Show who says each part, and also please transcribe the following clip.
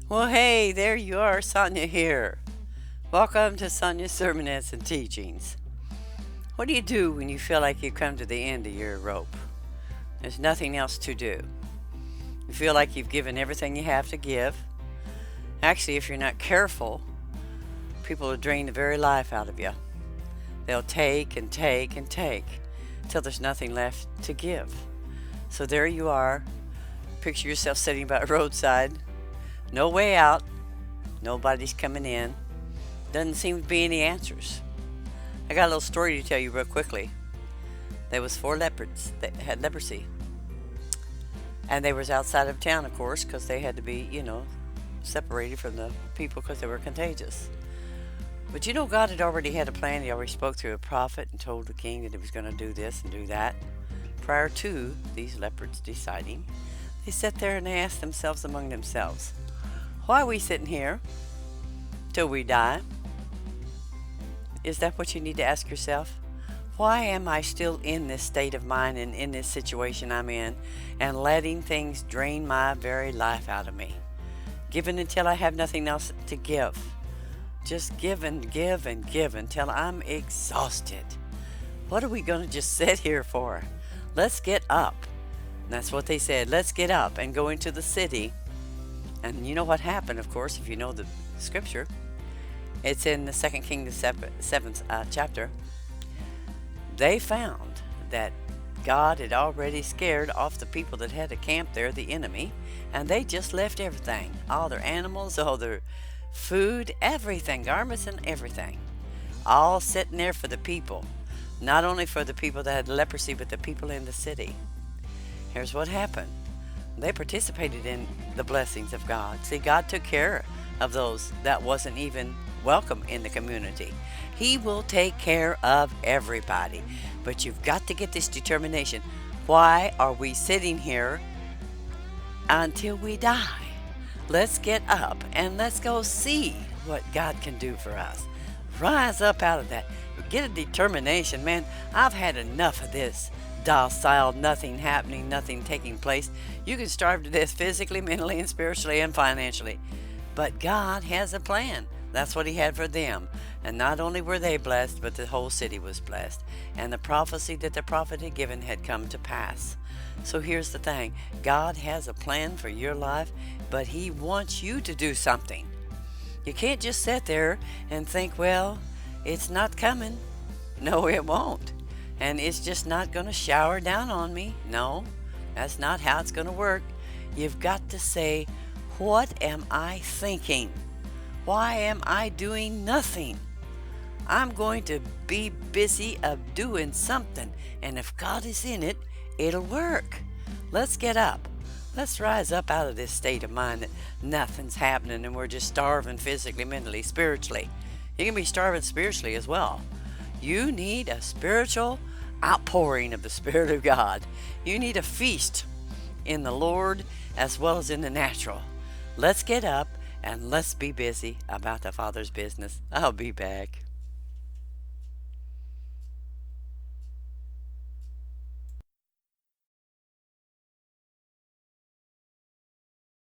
Speaker 1: Well, hey, there you are, Sonia here. Welcome to Sonia's Sermonettes and Teachings. What do you do when you feel like you've come to the end of your rope? There's nothing else to do. You feel like you've given everything you have to give. Actually, if you're not careful, people will drain the very life out of you. They'll take and take and take till there's nothing left to give. So there you are. Picture yourself sitting by a roadside. No way out. Nobody's coming in. Doesn't seem to be any answers. I got a little story to tell you real quickly. There was 4 leopards that had leprosy. And they was outside of town, of course, because they had to be, separated from the people because they were contagious. But God had already had a plan. He already spoke through a prophet and told the king that he was going to do this and do that. Prior to these leopards deciding, they sat there and they asked themselves among themselves, why are we sitting here till we die? Is that what you need to ask yourself? Why am I still in this state of mind and in this situation I'm in and letting things drain my very life out of me? Giving until I have nothing else to give. Just give and give and give until I'm exhausted. What are we going to just sit here for? Let's get up. And that's what they said. Let's get up and go into the city. And you know what happened, of course, if you know the scripture. It's in the 2 Kings 7th chapter. They found that God had already scared off the people that had to camp there, the enemy, and they just left everything. All their animals, all their food, everything, garments and everything. All sitting there for the people. Not only for the people that had leprosy, but the people in the city. Here's what happened. They participated in the blessings of God. See, God took care of those that wasn't even welcome in the community. He will take care of everybody. But you've got to get this determination. Why are we sitting here until we die? Let's get up and let's go see what God can do for us. Rise up out of that. Get a determination, man. I've had enough of this docile, nothing happening, nothing taking place. You can starve to death physically, mentally, and spiritually, and financially. But God has a plan. That's what he had for them. And not only were they blessed, but the whole city was blessed. And the prophecy that the prophet had given had come to pass. So here's the thing. God has a plan for your life, but he wants you to do something. You can't just sit there and think, well, it's not coming. No, it won't. And it's just not going to shower down on me. No, that's not how it's going to work. You've got to say, what am I thinking? Why am I doing nothing? I'm going to be busy of doing something. And if God is in it, it'll work. Let's get up. Let's rise up out of this state of mind that nothing's happening and we're just starving physically, mentally, spiritually. You can be starving spiritually as well. You need a spiritual outpouring of the Spirit of God. You need a feast in the Lord as well as in the natural. Let's get up and let's be busy about the Father's business. I'll be back.